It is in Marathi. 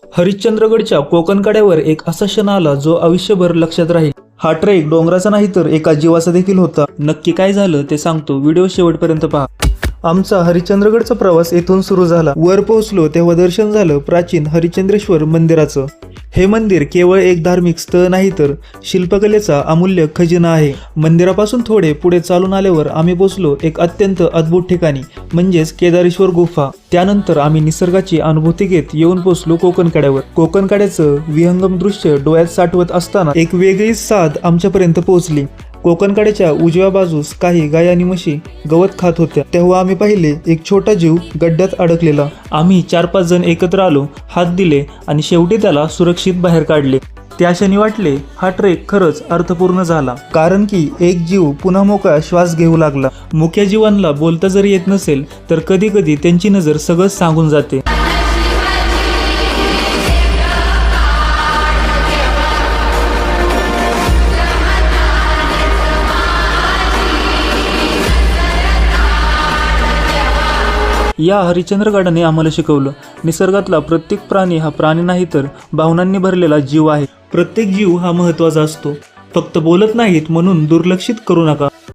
हरिश्चंद्रगडच्या कोकण कड्यावर एक असा क्षण आला जो आयुष्यभर लक्षात राहील। हा ट्रेक डोंगराचा नाही तर एका जीवाचा देखील होता। नक्की काय झालं ते सांगतो, व्हिडिओ शेवटपर्यंत पहा। आमचा हरिश्चंद्रगडचा प्रवास येथून सुरू झाला। वर पोहोचलो तेव्हा दर्शन झालं प्राचीन हरिश्चंद्रेश्वर मंदिराचं। हे मंदिर केवळ एक धार्मिक स्थळ नाही तर शिल्पकलेचा अमूल्य खजिना आहे। मंदिरापासून थोडे पुढे चालून आल्यावर आम्ही पोहोचलो एक अत्यंत अद्भुत ठिकाणी, म्हणजेच केदारेश्वर गुफा। त्यानंतर आम्ही निसर्गाची अनुभूती घेत येऊन पोहोचलो कोकण कड्यावर। कोकण कड्याचं विहंगम दृश्य डोळ्यात साठवत असताना एक वेगळीच साद आमच्यापर्यंत पोहोचली। कोकण कड्याच्या उजव्या बाजूस काही गाय आणि म्हशी गवत खात होत्या। तेव्हा आम्ही पाहिले एक छोटा जीव गड्ड्यात अडकलेला। आम्ही 4-5 जण एकत्र आलो, हात दिले आणि शेवटी त्याला सुरक्षित बाहेर काढले। त्या क्षणी वाटले हा ट्रेक खरंच अर्थपूर्ण झाला, कारण की एक जीव पुन्हा मोकळा श्वास घेऊ लागला। मुक्या जीवांना बोलता जरी येत नसेल तर कधी कधी त्यांची नजर सगळंच सांगून जाते। या हरिश्चंद्रगडाने आम्हाला शिकवलं, निसर्गातला प्रत्येक प्राणी हा प्राणी नाही तर भावनांनी भरलेला जीव आहे। प्रत्येक जीव हा महत्त्वाचा असतो, फक्त बोलत नाहीत म्हणून दुर्लक्षित करू नका।